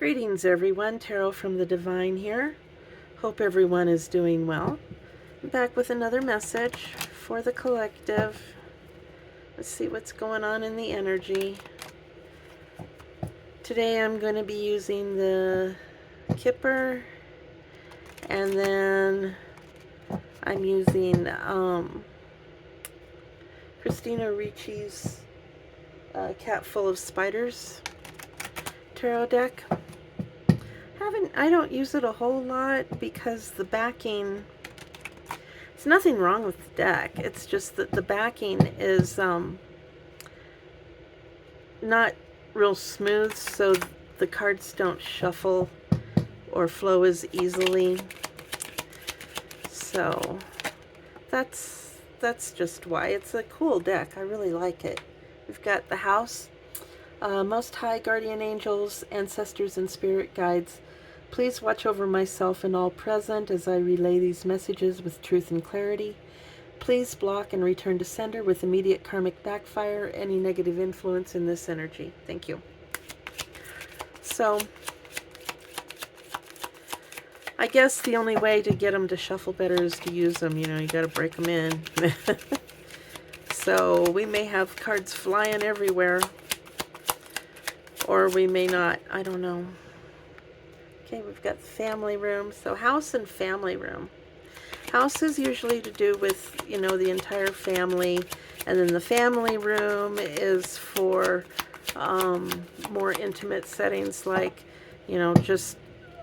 Greetings everyone, Tarot from the Divine here. Hope everyone is doing well. I'm back with another message for the collective. Let's see what's going on in the energy. Today I'm going to be using the Kipper, and then I'm using Christina Ricci's Cat Full of Spiders tarot deck. I don't use it a whole lot because the backing, it's nothing wrong with the deck, it's just that the backing is not real smooth, so the cards don't shuffle or flow as easily. So that's just why. It's a cool deck. I really like it. We've got the house, Most High Guardian Angels, Ancestors, and Spirit Guides. Please watch over myself and all present as I relay these messages with truth and clarity. Please block and return to sender with immediate karmic backfire any negative influence in this energy. Thank you. So, I guess the only way to get them to shuffle better is to use them. You know, you got to break them in. So, we may have cards flying everywhere, or we may not. I don't know. Okay, we've got the family room. So house and family room. House is usually to do with, you know, the entire family. And then the family room is for more intimate settings, like, you know, just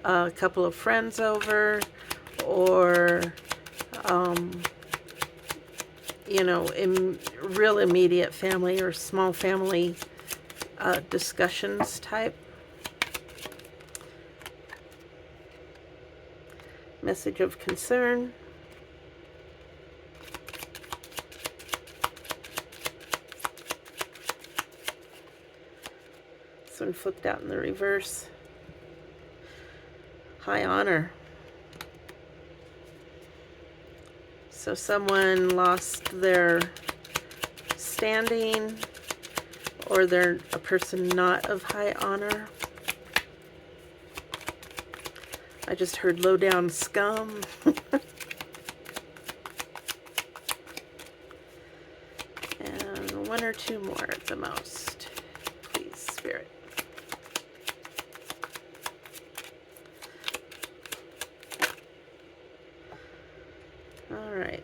a couple of friends over, or, you know, in real immediate family or small family discussions type. Message of concern. This one flipped out in the reverse. High honor. So someone lost their standing, or they're a person not of high honor. I just heard low down scum. And one or two more at the most. Please, Spirit. All right.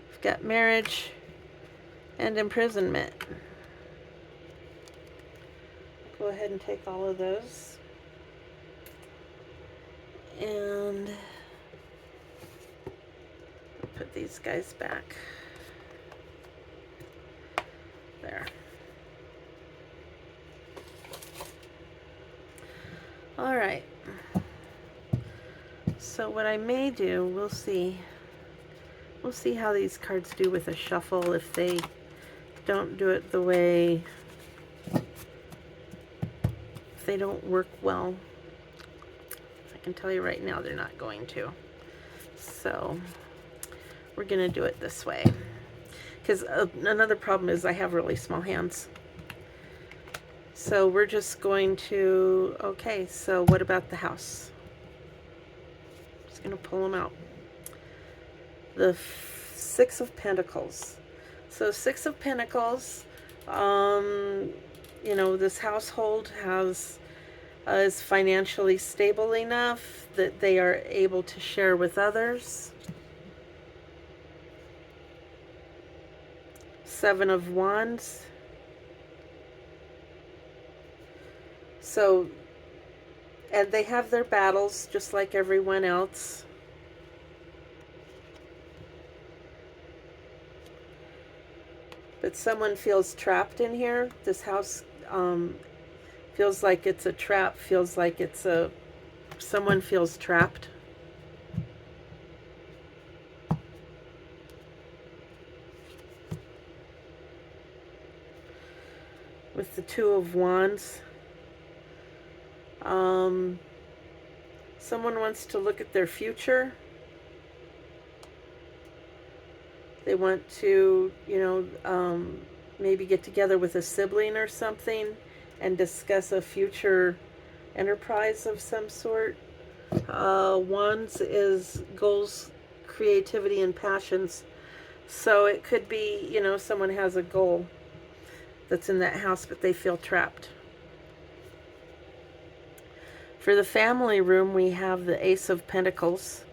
We've got marriage and imprisonment. Go ahead and take all of those. And put these guys back there. All right. So what I may do, we'll see. We'll see how these cards do with a shuffle. If they don't do it the way, if they don't work well. I can tell you right now they're not going to. So we're going to do it this way. Because another problem is I have really small hands. So we're just going to, okay, so what about the house? Just going to pull them out. The Six of Pentacles. So Six of Pentacles, you know, this household has is financially stable enough that they are able to share with others. Seven of Wands. So, and they have their battles just like everyone else. But someone feels trapped in here. This house feels like it's a trap, feels like it's a, someone feels trapped. With the Two of Wands. Someone wants to look at their future. They want to, you know, maybe get together with a sibling or something and discuss a future enterprise of some sort. Wands is goals, creativity, and passions. So it could be, someone has a goal that's in that house, but they feel trapped. For the family room, we have the Ace of Pentacles.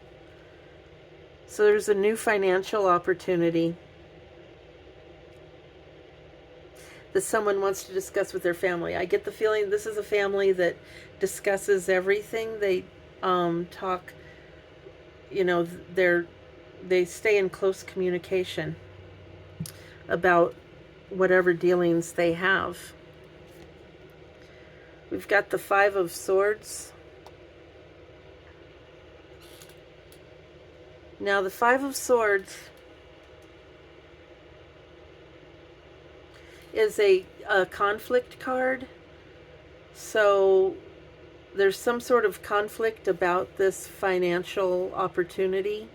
So there's a new financial opportunity that someone wants to discuss with their family. I get the feeling this is a family that discusses everything. They talk, they stay in close communication about whatever dealings they have. We've got the Five of Swords. Now the Five of Swords is a conflict card. So there's some sort of conflict about this financial opportunity.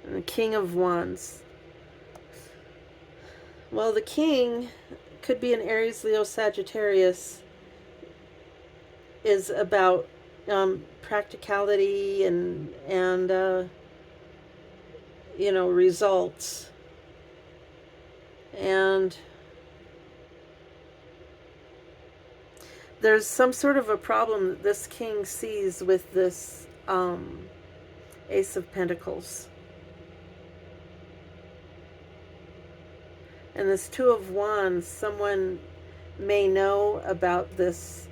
And the King of Wands. Well, the King could be an Aries, Leo, Sagittarius. Is about practicality and results. And there's some sort of a problem that this king sees with this Ace of Pentacles. And this Two of Wands, someone may know about this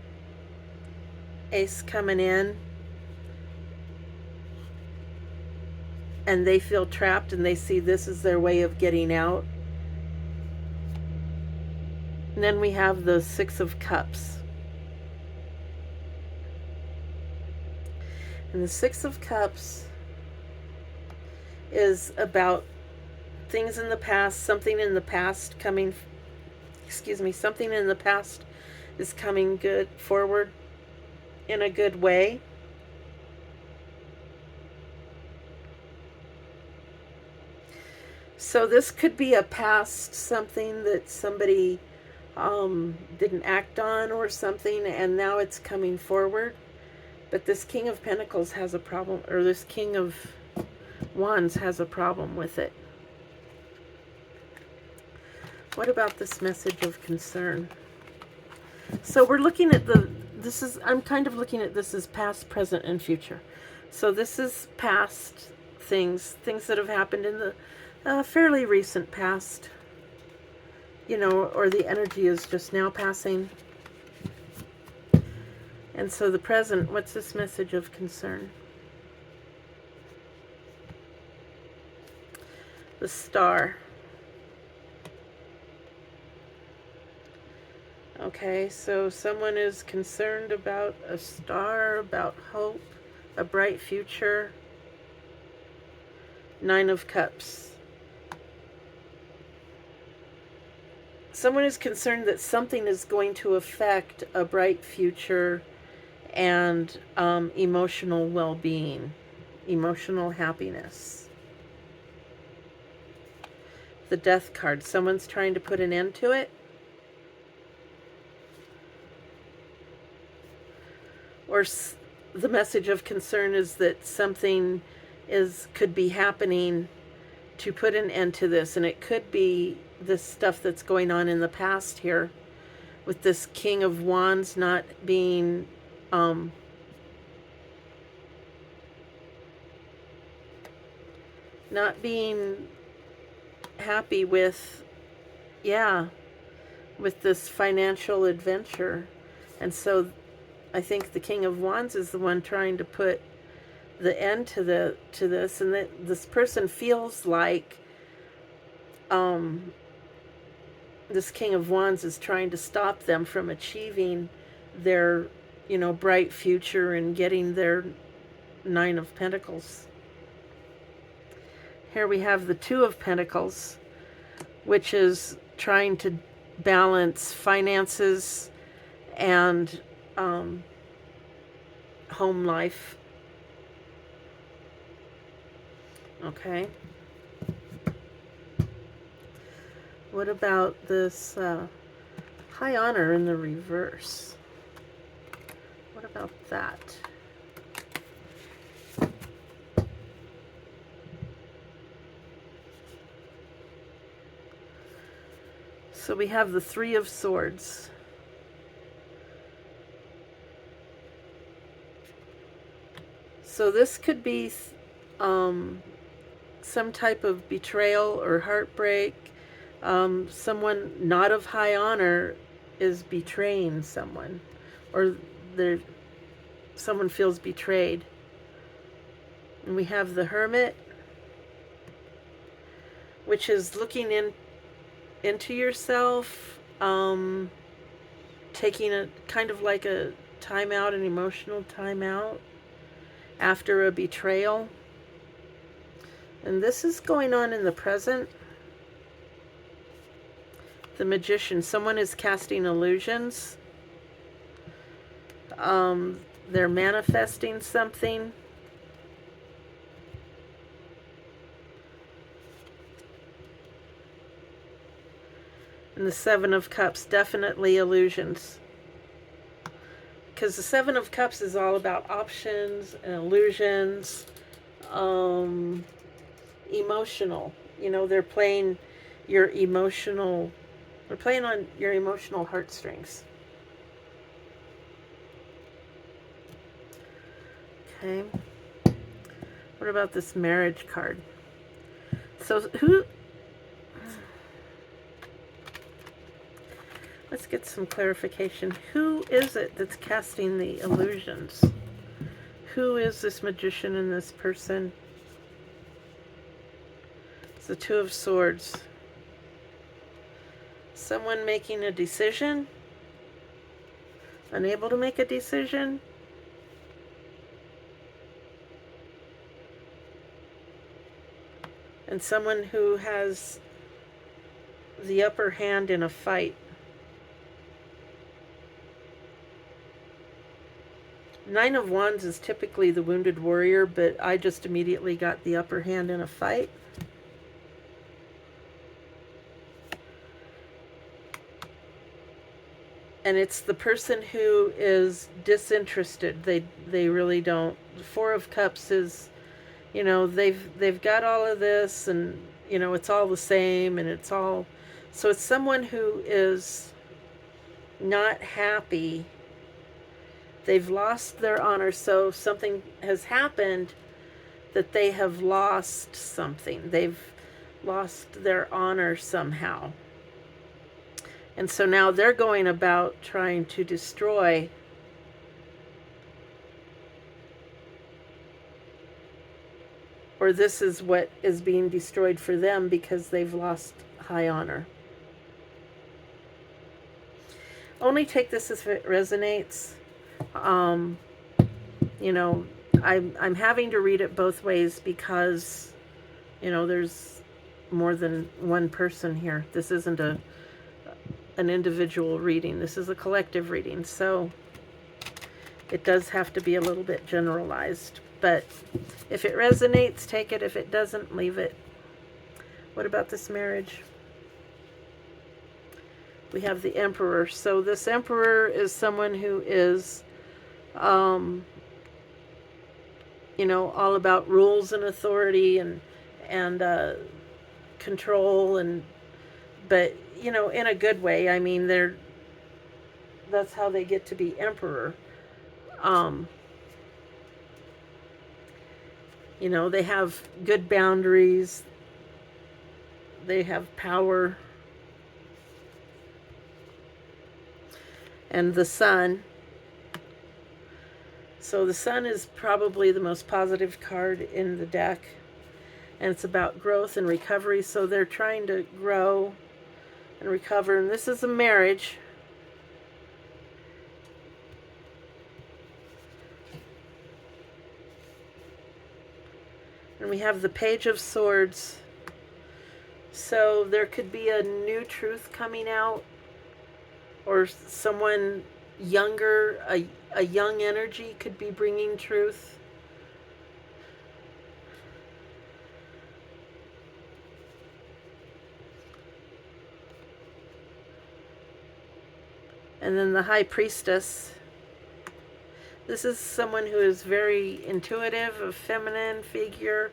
Ace coming in, and they feel trapped and they see this as their way of getting out. And then we have the Six of Cups. And the Six of Cups is about things in the past, something in the past coming, something in the past is coming good forward in a good way. So this could be a past something that somebody didn't act on or something, and now it's coming forward. But this King of Pentacles has a problem, or this King of Wands has a problem with it. What about this message of concern? So we're looking at I'm kind of looking at this as past, present, and future. So this is past things that have happened in the fairly recent past, or the energy is just now passing. And so the present, what's this message of concern? The Star. Okay, so someone is concerned about a star, about hope, a bright future. Nine of Cups. Someone is concerned that something is going to affect a bright future and emotional well-being, emotional happiness. The Death card. Someone's trying to put an end to it. Or the message of concern is that something could be happening to put an end to this. And it could be this stuff that's going on in the past here with this King of Wands not being happy with this financial adventure. And so I think the King of Wands is the one trying to put the end to this, and that this person feels like this King of Wands is trying to stop them from achieving their bright future and getting their Nine of Pentacles. Here we have the Two of Pentacles, which is trying to balance finances and home life. Okay. What about this high honor in the reverse? What about that? So we have the Three of Swords. So this could be some type of betrayal or heartbreak. Someone not of high honor is betraying someone, or someone feels betrayed. And we have the Hermit, which is looking into yourself, taking a kind of like a timeout, an emotional timeout after a betrayal. And this is going on in the present. The Magician, someone is casting illusions. They're manifesting something. And the Seven of Cups, definitely illusions. Because the Seven of Cups is all about options and illusions. Emotional. You know, they're playing your emotional, they're playing on your emotional heartstrings. Okay. What about this Marriage card? So let's get some clarification. Who is it that's casting the illusions? Who is this Magician and this person? It's the Two of Swords. Someone making a decision? Unable to make a decision? And someone who has the upper hand in a fight. Nine of Wands is typically the wounded warrior, but I just immediately got the upper hand in a fight. And it's the person who is disinterested. They really don't. The Four of Cups is, you know, they've got all of this, and you know, it's all the same, and it's all, so it's someone who is not happy. They've lost their honor, so something has happened that they have lost something. They've lost their honor somehow. And so now they're going about trying to destroy or this is what is being destroyed for them because they've lost high honor. Only take this if it resonates. You know, I'm having to read it both ways because, you know, there's more than one person here. This isn't an individual reading. This is a collective reading. So it does have to be a little bit generalized. But if it resonates, take it. If it doesn't, leave it. What about this marriage? We have the Emperor. So this Emperor is someone who is, you know, all about rules and authority and control, but you know, in a good way. I mean, that's how they get to be emperor. You know, they have good boundaries. They have power. And the Sun. So the Sun is probably the most positive card in the deck. And it's about growth and recovery. So they're trying to grow and recover. And this is a marriage. And we have the Page of Swords. So there could be a new truth coming out. Or someone younger, a young energy could be bringing truth. And then the High Priestess. This is someone who is very intuitive, a feminine figure,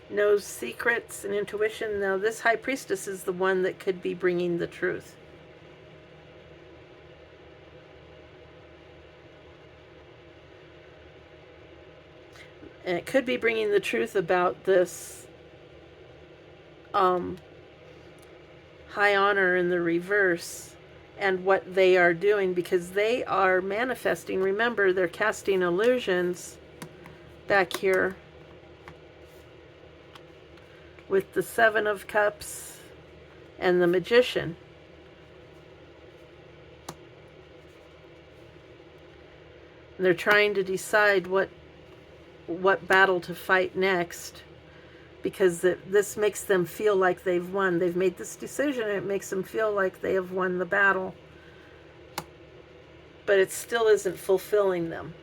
knows secrets and intuition. Now, this High Priestess is the one that could be bringing the truth. And it could be bringing the truth about this high honor in the reverse and what they are doing, because they are manifesting. Remember, they're casting illusions back here with the Seven of Cups and the Magician. And they're trying to decide what battle to fight next, because this makes them feel like they've won. They've made this decision, and it makes them feel like they have won the battle. But it still isn't fulfilling them.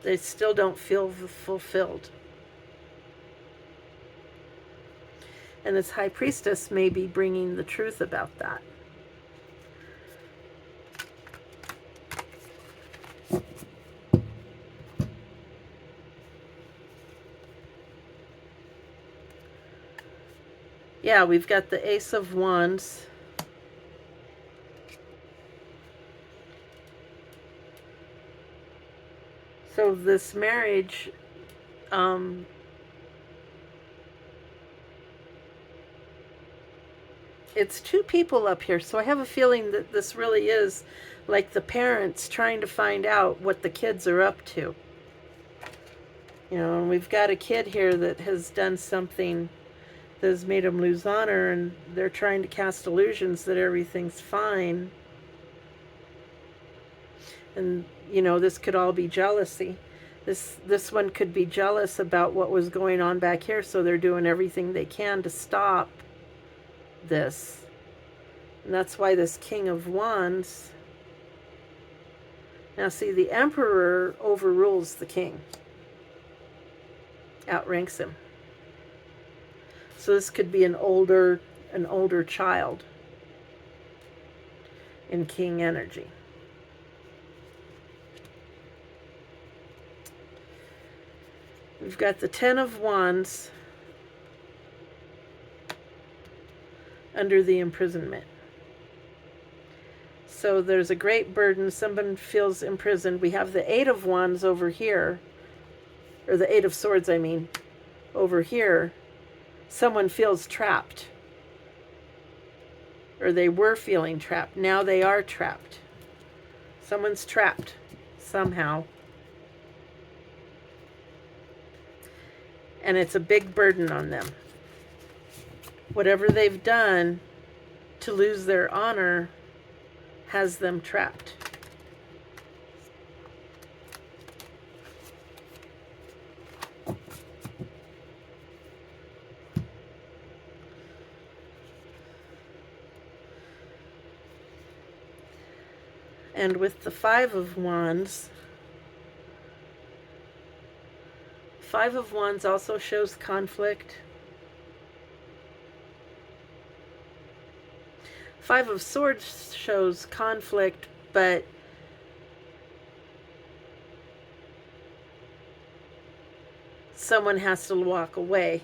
They still don't feel fulfilled. And this High Priestess may be bringing the truth about that. Yeah, we've got the Ace of Wands. So this marriage, it's two people up here. So I have a feeling that this really is like the parents trying to find out what the kids are up to. You know, and we've got a kid here that has done something that has made them lose honor, and they're trying to cast illusions that everything's fine. And, you know, this could all be jealousy. This one could be jealous about what was going on back here, so they're doing everything they can to stop this. And that's why this King of Wands. Now see, the Emperor overrules the King. Outranks him. So this could be an older child in King energy. We've got the Ten of Wands under the imprisonment. So there's a great burden. Someone feels imprisoned. We have the Eight of Wands over here, or the Eight of Swords, I mean, over here. Someone feels trapped, or they were feeling trapped. Now they are trapped. Someone's trapped somehow. And it's a big burden on them. Whatever they've done to lose their honor has them trapped. And with the Five of Wands, Five of Wands also shows conflict. Five of Swords shows conflict, but someone has to walk away.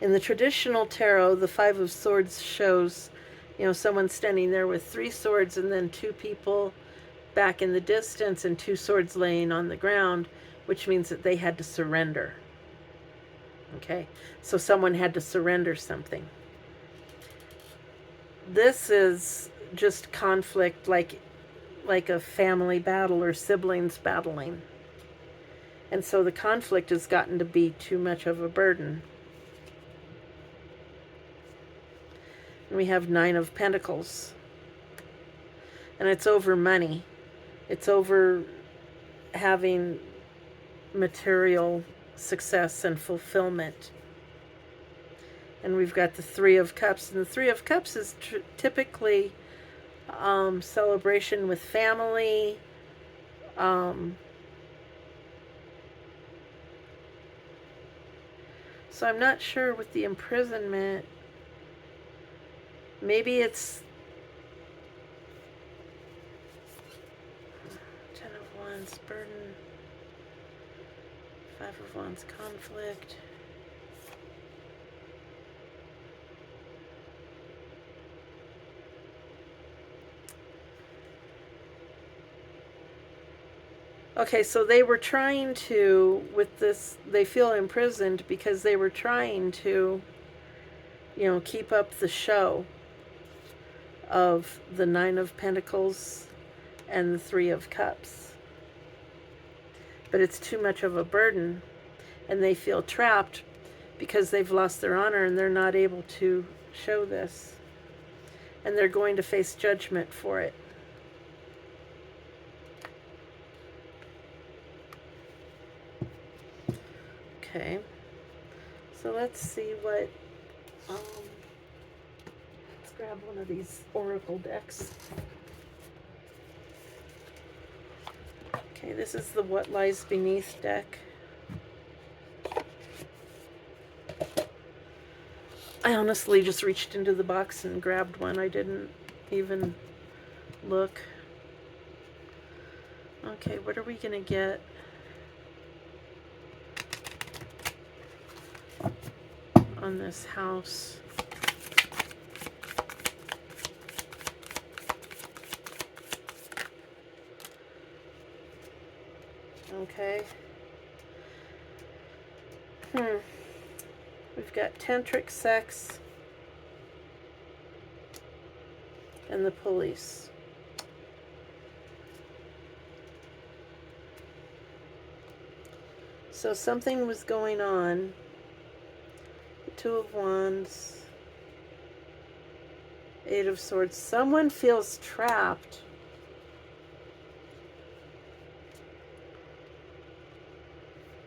In the traditional tarot, the Five of Swords shows, you know, someone standing there with three swords and then two people back in the distance and two swords laying on the ground, which means that they had to surrender. Okay, so someone had to surrender something. This is just conflict, like a family battle or siblings battling. And so the conflict has gotten to be too much of a burden. And we have Nine of Pentacles. And it's over money. It's over having material success and fulfillment. And we've got the Three of Cups. And the Three of Cups is typically celebration with family. So I'm not sure with the imprisonment. Maybe it's Wands, burden. Five of Wands, conflict. Okay, so they were trying to, with this, they feel imprisoned because they were trying to, keep up the show of the Nine of Pentacles and the Three of Cups. But it's too much of a burden, and they feel trapped because they've lost their honor and they're not able to show this. And they're going to face judgment for it. Okay, so let's see what, let's grab one of these oracle decks. Okay, this is the What Lies Beneath deck. I honestly just reached into the box and grabbed one. I didn't even look. Okay, what are we gonna get? On this house. Okay. We've got tantric sex and the police. So something was going on. Two of Wands, Eight of Swords. Someone feels trapped.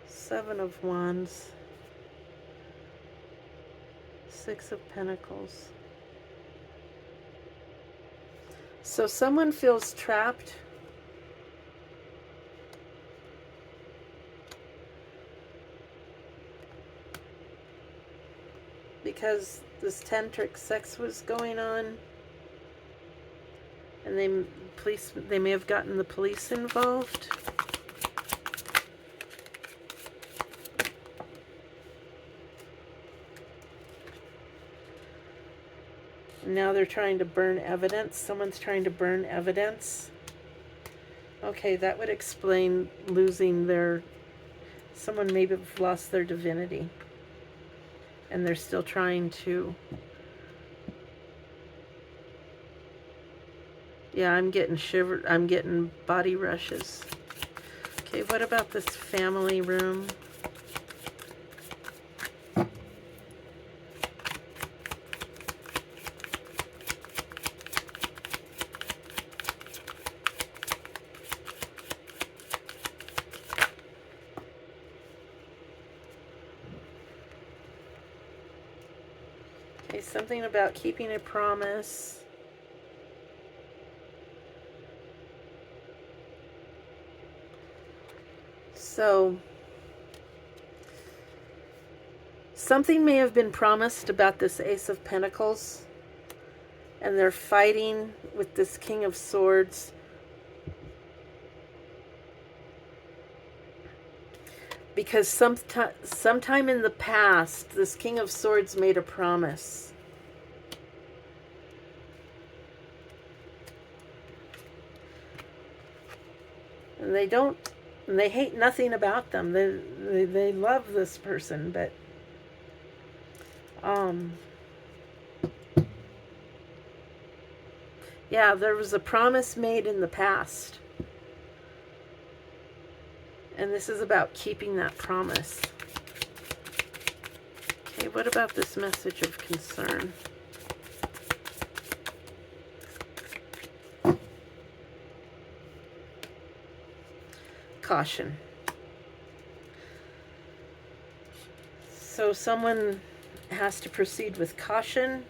Seven of Wands, Six of Pentacles. So someone feels trapped. Because this tantric sex was going on, and they may have gotten the police involved. Now they're trying to burn evidence. Someone's trying to burn evidence. Okay, that would explain losing their... Someone maybe have lost their divinity. And they're still trying to... Yeah, I'm getting shivered. I'm getting body rushes. Okay, what about this family room? Okay, something about keeping a promise. So, something may have been promised about this Ace of Pentacles, and they're fighting with this King of Swords. Because sometime in the past, this King of Swords made a promise. And they hate nothing about them. They love this person, but yeah, there was a promise made in the past. And this is about keeping that promise. Okay, what about this message of concern? Caution. So someone has to proceed with caution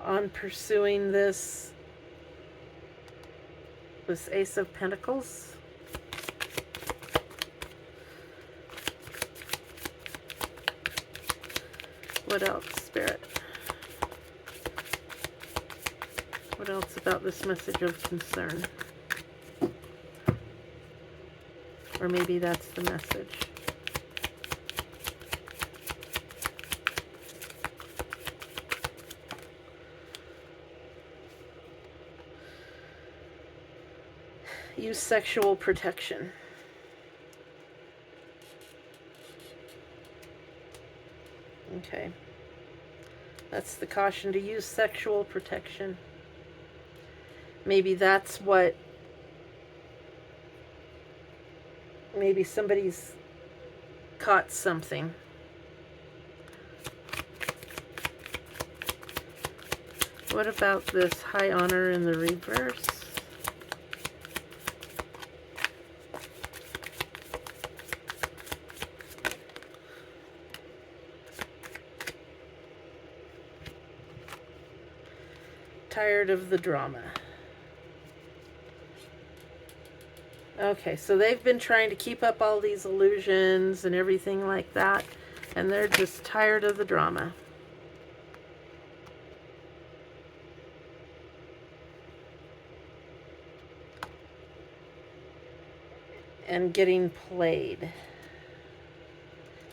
on pursuing this Ace of Pentacles. What else, Spirit? What else about this message of concern? Or maybe that's the message. Use sexual protection. Okay. That's the caution, to use sexual protection. Maybe that's what, maybe somebody's caught something. What about this high honor in the reverse? Tired of the drama. Okay, so they've been trying to keep up all these illusions and everything like that, and they're just tired of the drama. And getting played.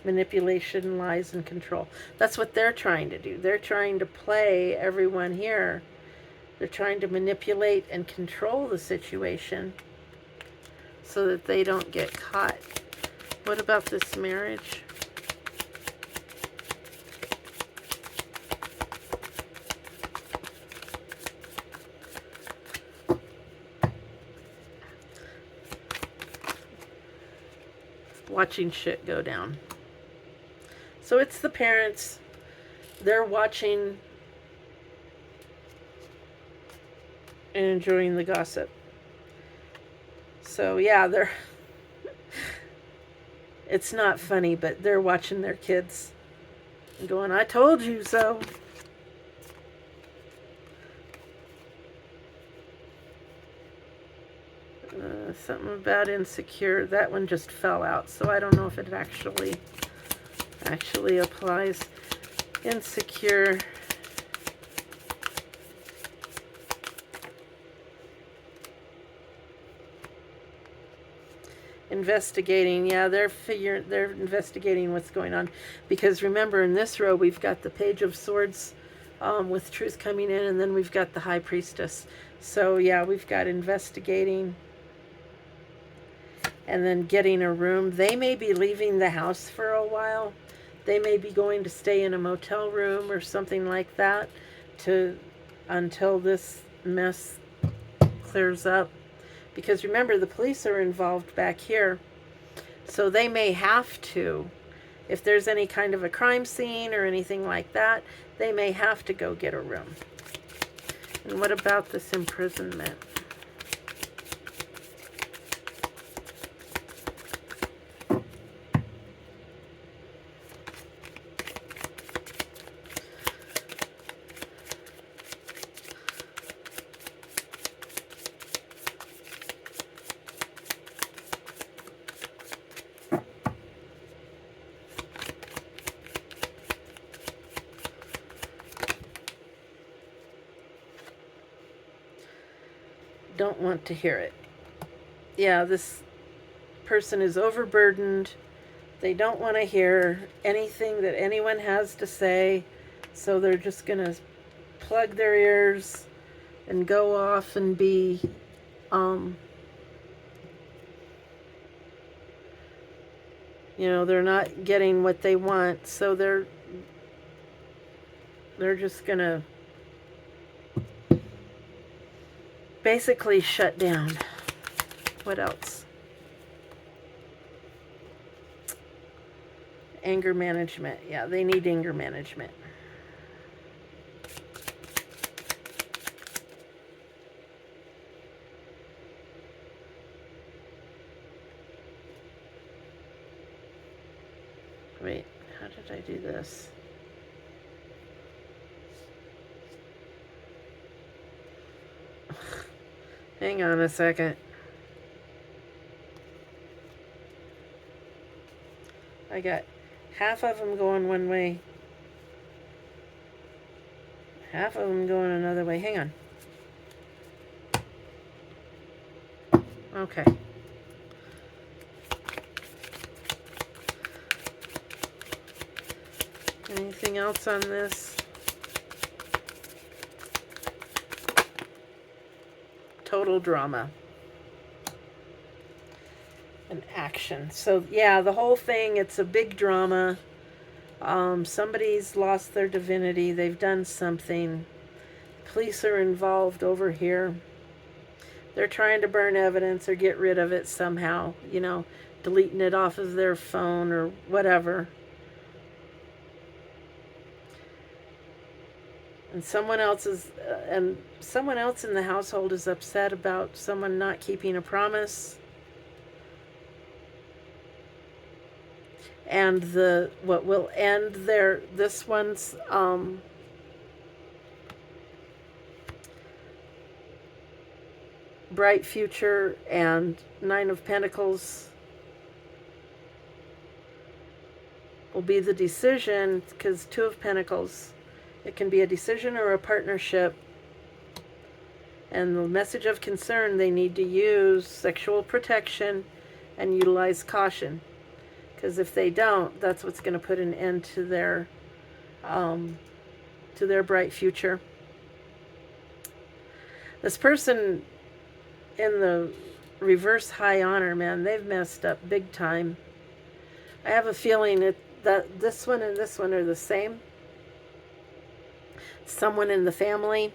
Manipulation, lies, and control. That's what they're trying to do. They're trying to play everyone here. They're trying to manipulate and control the situation so that they don't get caught. What about this marriage? Watching shit go down. So it's the parents. They're watching and enjoying the gossip. So yeah, they're it's not funny, but they're watching their kids and going, I told you so. Something about insecure. That one just fell out, so I don't know if it actually applies. Insecure. Investigating. Yeah, they're investigating what's going on, because remember, in this row we've got the Page of Swords with truth coming in, and then we've got the High Priestess. So yeah, we've got investigating and then getting a room. They may be leaving the house for a while. They may be going to stay in a motel room or something like that until this mess clears up. Because remember, the police are involved back here. So they may have to, if there's any kind of a crime scene or anything like that, they may have to go get a room. And what about this imprisonment? Don't want to hear it. Yeah, this person is overburdened. They don't want to hear anything that anyone has to say, so they're just going to plug their ears and go off and be they're not getting what they want, so they're just going to basically shut down. What else? Anger management. Yeah, they need anger management. Wait, how did I do this? Hang on a second. I got half of them going one way, half of them going another way. Hang on. Okay. Anything else on this? Total drama. And action. So, yeah, the whole thing, it's a big drama. Somebody's lost their divinity. They've done something. Police are involved over here. They're trying to burn evidence or get rid of it somehow, you know, deleting it off of their phone or whatever. And someone else in the household is upset about someone not keeping a promise. And what will end this one's bright future and Nine of Pentacles will be the decision, because Two of Pentacles, it can be a decision or a partnership. And the message of concern, they need to use sexual protection and utilize caution. Because if they don't, that's what's going to put an end to their bright future. This person in the reverse high honor, man, they've messed up big time. I have a feeling that this one and this one are the same. Someone in the family.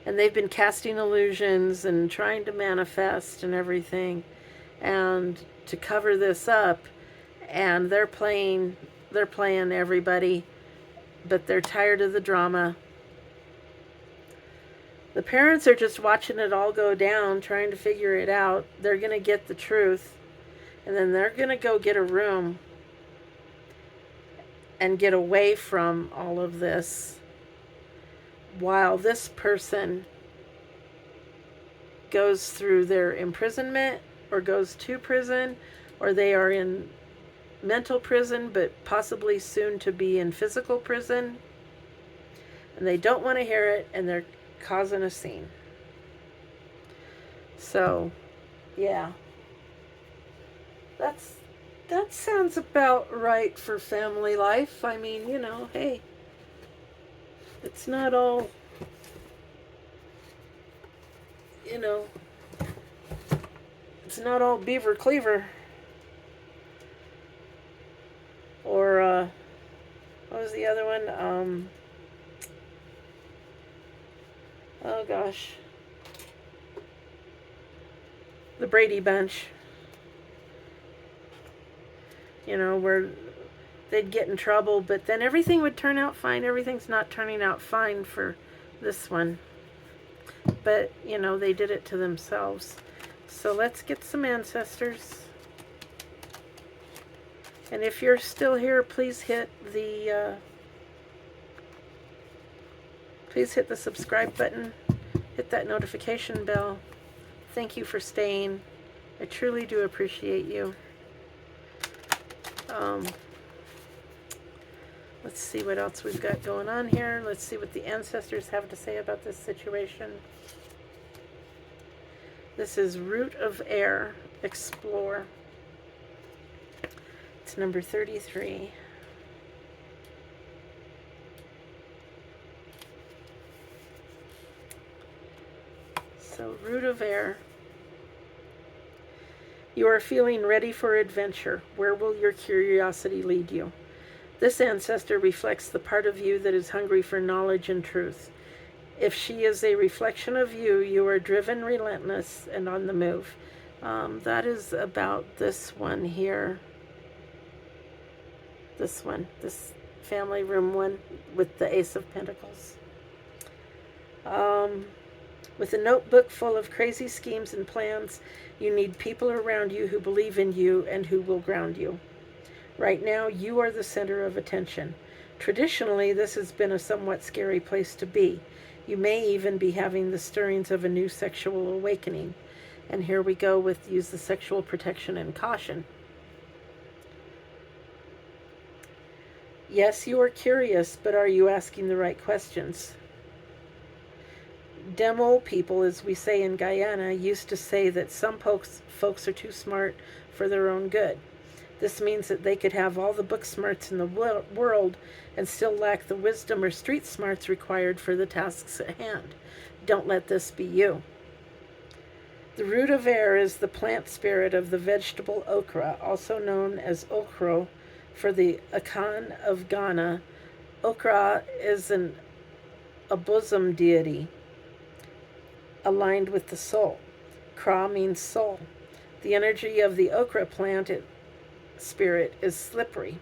And they've been casting illusions and trying to manifest and everything. And to cover this up, and they're playing everybody, but they're tired of the drama. The parents are just watching it all go down, trying to figure it out. They're going to get the truth, and then they're going to go get a room and get away from all of this, while this person goes through their imprisonment or goes to prison, or they are in mental prison, but possibly soon to be in physical prison. And they don't want to hear it, and they're causing a scene. So, yeah. That sounds about right for family life. I mean, you know, hey, it's not all, you know, it's not all beaver cleaver. Or, what was the other one? Oh gosh. The Brady Bunch. You know, where they'd get in trouble, but then everything would turn out fine. Everything's not turning out fine for this one. But, you know, they did it to themselves. So let's get some ancestors. And if you're still here, please hit the subscribe button. Hit that notification bell. Thank you for staying. I truly do appreciate you. Let's see what else we've got going on here. Let's see what the ancestors have to say about this situation. This is Root of Air, Explore. It's number 33. So, Root of Air. You are feeling ready for adventure. Where will your curiosity lead you? This ancestor reflects the part of you that is hungry for knowledge and truth. If she is a reflection of you, you are driven, relentless, and on the move. That is about this one here. This one. This family room one with the Ace of Pentacles. With a notebook full of crazy schemes and plans, you need people around you who believe in you and who will ground you. Right now, you are the center of attention. Traditionally, this has been a somewhat scary place to be. You may even be having the stirrings of a new sexual awakening. And here we go with use the sexual protection and caution. Yes, you are curious, but are you asking the right questions? Demo people, as we say in Guyana, used to say that some folks are too smart for their own good. This means that they could have all the book smarts in the world and still lack the wisdom or street smarts required for the tasks at hand. Don't let this be you. The root of air is the plant spirit of the vegetable okra, also known as okro for the Akan of Ghana. Okra is a bosom deity aligned with the soul. Kra means soul. The energy of the okra plant spirit is slippery.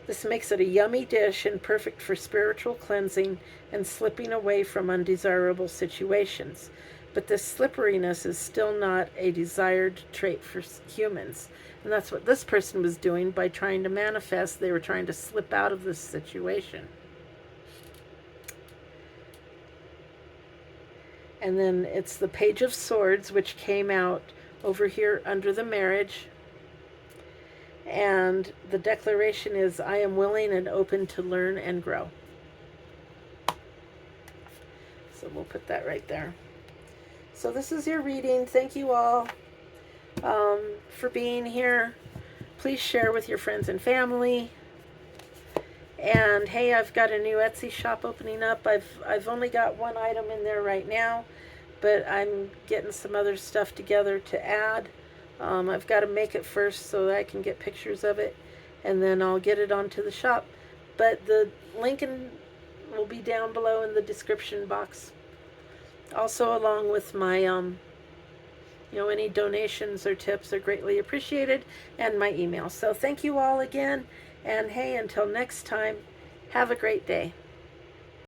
This makes it a yummy dish and perfect for spiritual cleansing and slipping away from undesirable situations. But this slipperiness is still not a desired trait for humans. And that's what this person was doing by trying to manifest. They were trying to slip out of this situation. And then it's the Page of Swords, which came out over here under the marriage. And the declaration is, I am willing and open to learn and grow. So we'll put that right there. So this is your reading. Thank you all for being here. Please share with your friends and family. And hey, I've got a new Etsy shop opening up. I've only got one item in there right now, but I'm getting some other stuff together to add. I've got to make it first so that I can get pictures of it, and then I'll get it onto the shop. But the link will be down below in the description box. Also, along with my, any donations or tips are greatly appreciated, and my email. So thank you all again, and hey, until next time, have a great day.